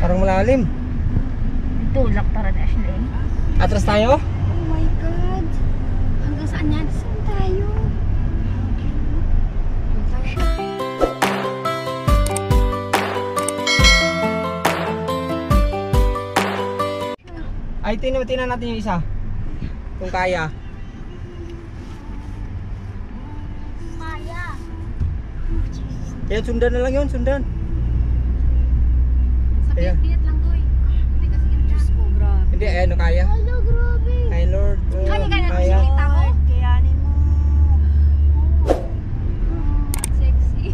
Parang malalim. Tulak para na siya eh. Atras tayo? Oh my God. Hanggang saan yan? Saan tayo? Ay, tingnan natin yung isa. Kung kaya. Kaya. Yan, sundan na lang yun, sundan. Sa Ayan. pinit lang to eh. Hindi kasi ganda. Diyos ko, grabe. Hindi, ano kaya? Hello, grabe. Ay, Lord. Kaya ka na Kaya. nakikita mo? Kayanin mo. Sexy.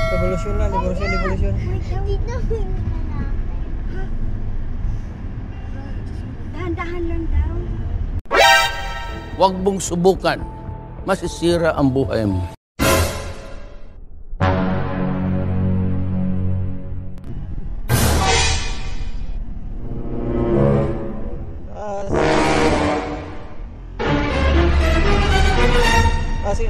Revolution lang, revolution. Dito. Dahan-dahan lang daw. Huwag mong subukan. Masisira ang buhay mo. Sige.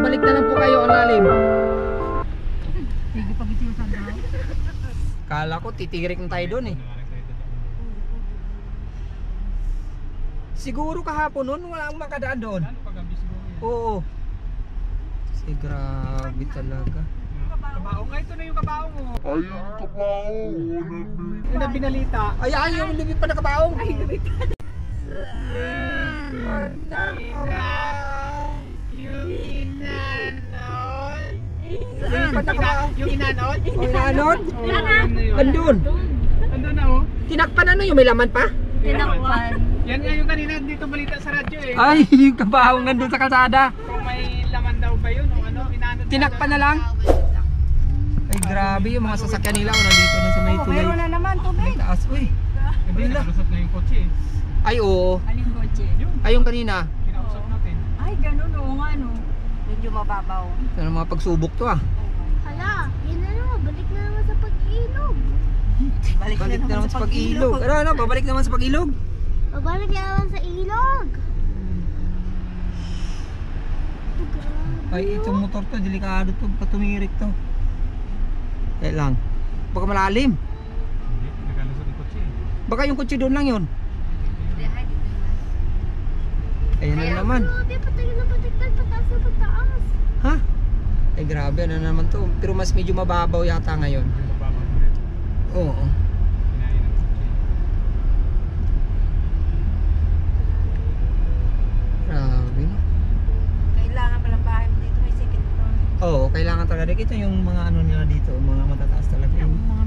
Balik na lang po kayo, ang lalim. Sige, pag-ito yung sanda. Kala ko titirik na tayo doon eh. Siguro kahapon noon wala akong makadaan doon. Oo. Kasi grabe talaga. Kabaong nga, ito na yung kabaong mo. Ay, yung kabaong. Yung na binalita. Ay, yung lumip pa na kabaong. Ay, Yung inanod? O, inanod? Andun. Andun na oh. Tinakpan ano yung may laman pa? Tinakpan. Yan nga yung kanina dito balita sa radyo eh. Ay, yung kabaong nandun sa kalsada. Kung may laman daw ba yun o ano, inanod. Tinakpan na lang. Ay, grabe yung mga sasakyan nila. O, nandito na sa may tulay. Meron na naman tubig. Taas, uy. Hindi nakalusot na yung kotse eh. Ay, oo. Aling kotse. Ay, yung kanina. Kinausap natin. Ay, ganun o nga no. Medyo mababaw. Ano mga pagsubok to ah. Hala, yun na naman. Balik na naman sa pag-ilog. Balik na naman sa pag-ilog. Ano, babalik naman sa pag-ilog. Babalik na naman sa ilog. Ay, itong motor to, delikado to, patumirik to. Kaya lang. Baka malalim. Hindi, nakalusot yung kotse eh. Baka yung kotse doon lang yun. Ayan na naman. Grabe, patay na pataas na pataas. Ha? Ay grabe, ano naman to. Pero mas medyo mababaw yata ngayon. Yung mababa mo rin. Oo. Kinain ng kotse. Grabe no. Kailangan palang bahay mo dito may second floor. Oo, kailangan talaga. Ito yung mga ano nila dito, mga matataas talaga. Yung mga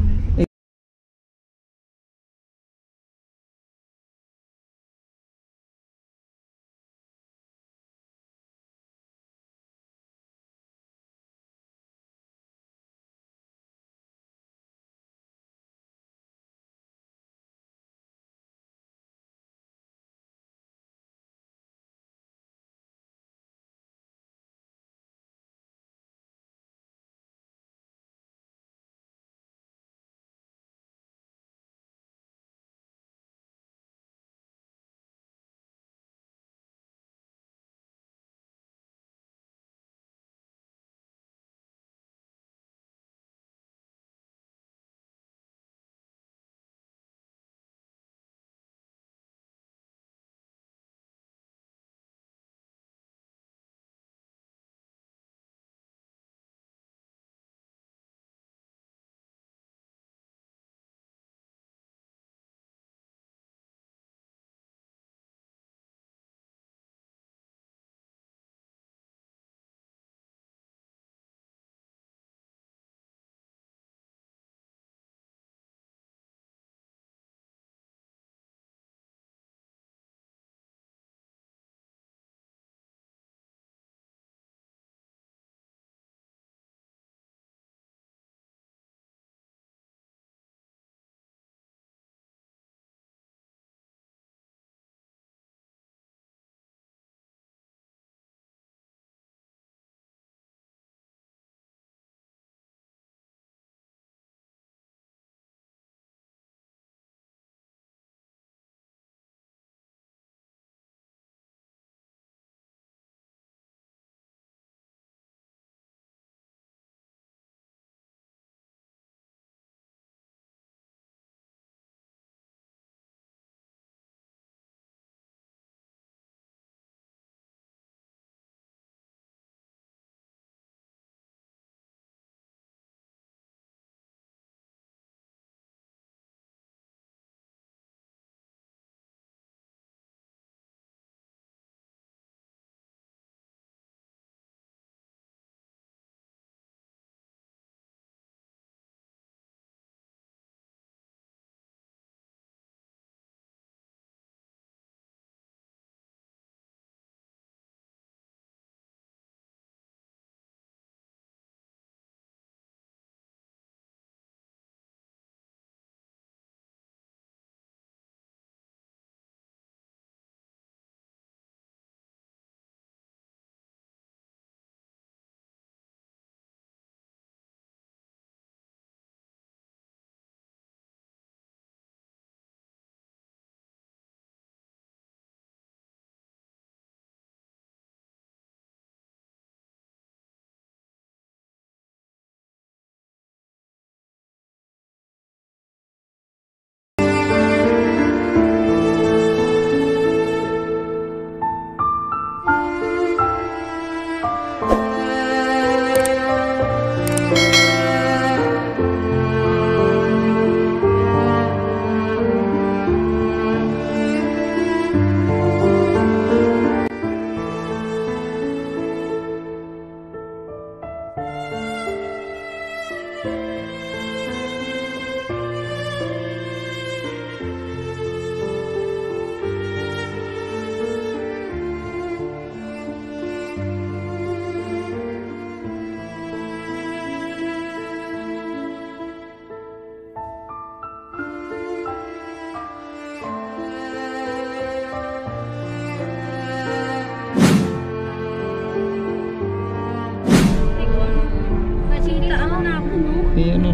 Ayan o.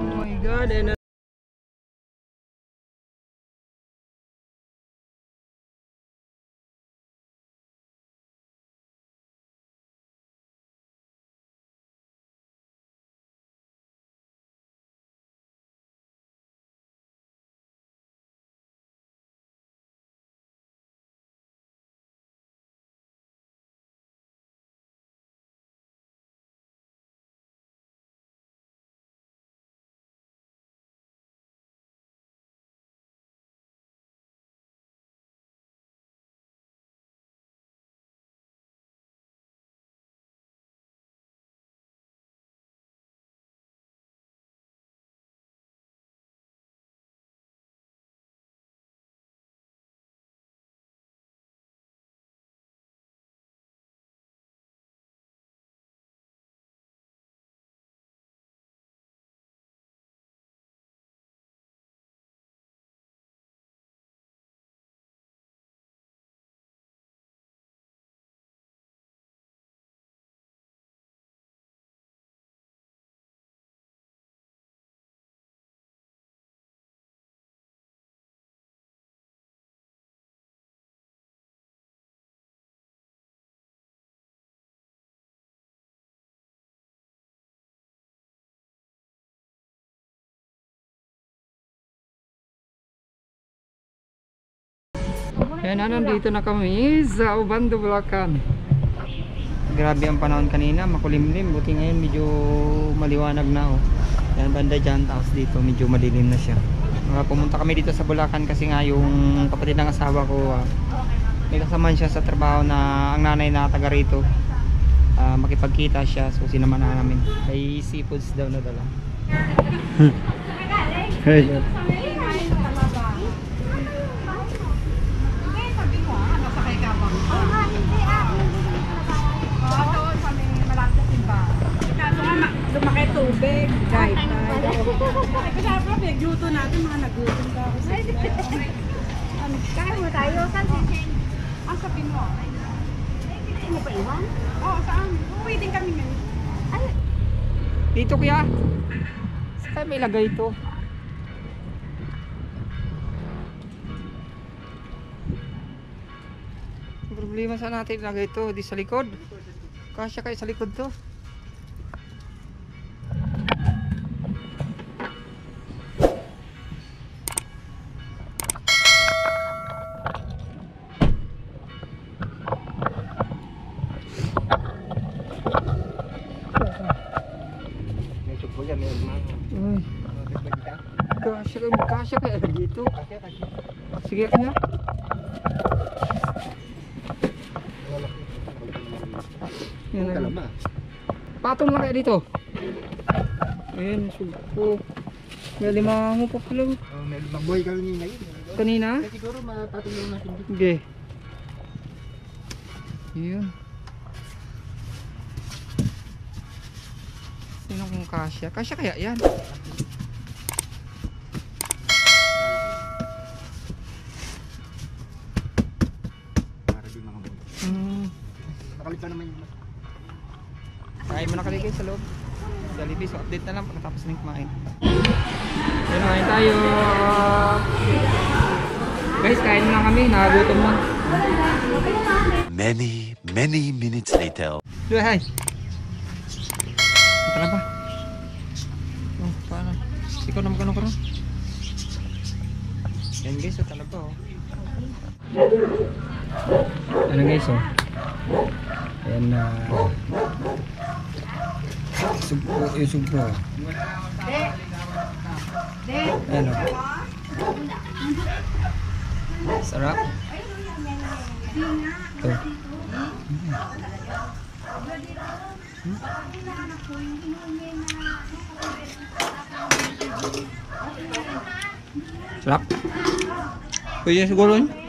Oh my God, and Ayan na, nandito na kami sa Obando, Bulacan. Grabe ang panahon kanina, makulimlim. Buti ngayon medyo maliwanag na. Oh. Ayan, banda dyan, tapos dito medyo madilim na siya. Pumunta kami dito sa Bulacan kasi nga yung kapatid ng asawa ko, may kasamaan siya sa trabaho na ang nanay na taga rito. Makipagkita siya, so sinama na namin. May seafoods daw na dala. Hey. Lumakay tubig, guide tayo. Kasama, pinagluto natin, mga nagluto ka ako sa Kaya mo tayo, saan sisin? Ang sabi mo? Hindi mo pa iwan? Oo, saan? Uwi din kami ngayon. Dito kuya. Saan may lagay ito? Problema saan natin ilagay ito? Di sa likod. Kasya kayo sa likod to. Kasya kaya dito. Sige kaya. Yan na. Patong lang kaya dito. Ayan, sugpo. May limango pa pala. May magboy ka kanina yun. Kanina? Siguro mapatong lang natin dito. Okay. Yun. Sino kung kasya? Kasya kaya yan? Para di mga boy. Nakalita naman yun. Kain mo na kaligay sa loob. Jollibee, so update na lang pagkatapos ng kumain. Ayun, kain tayo. Guys, kain na kami. Nakagutom na. Many minutes later. Hi. Ito na ba? Oh, paano? Ikaw na magkano ka rin? Yan guys, ito na ba oh. Ano guys oh. Ayan na. Sugpo, yung sugpo. Ayan o. Sarap. Ito. Sarap. Pwede siguro yun.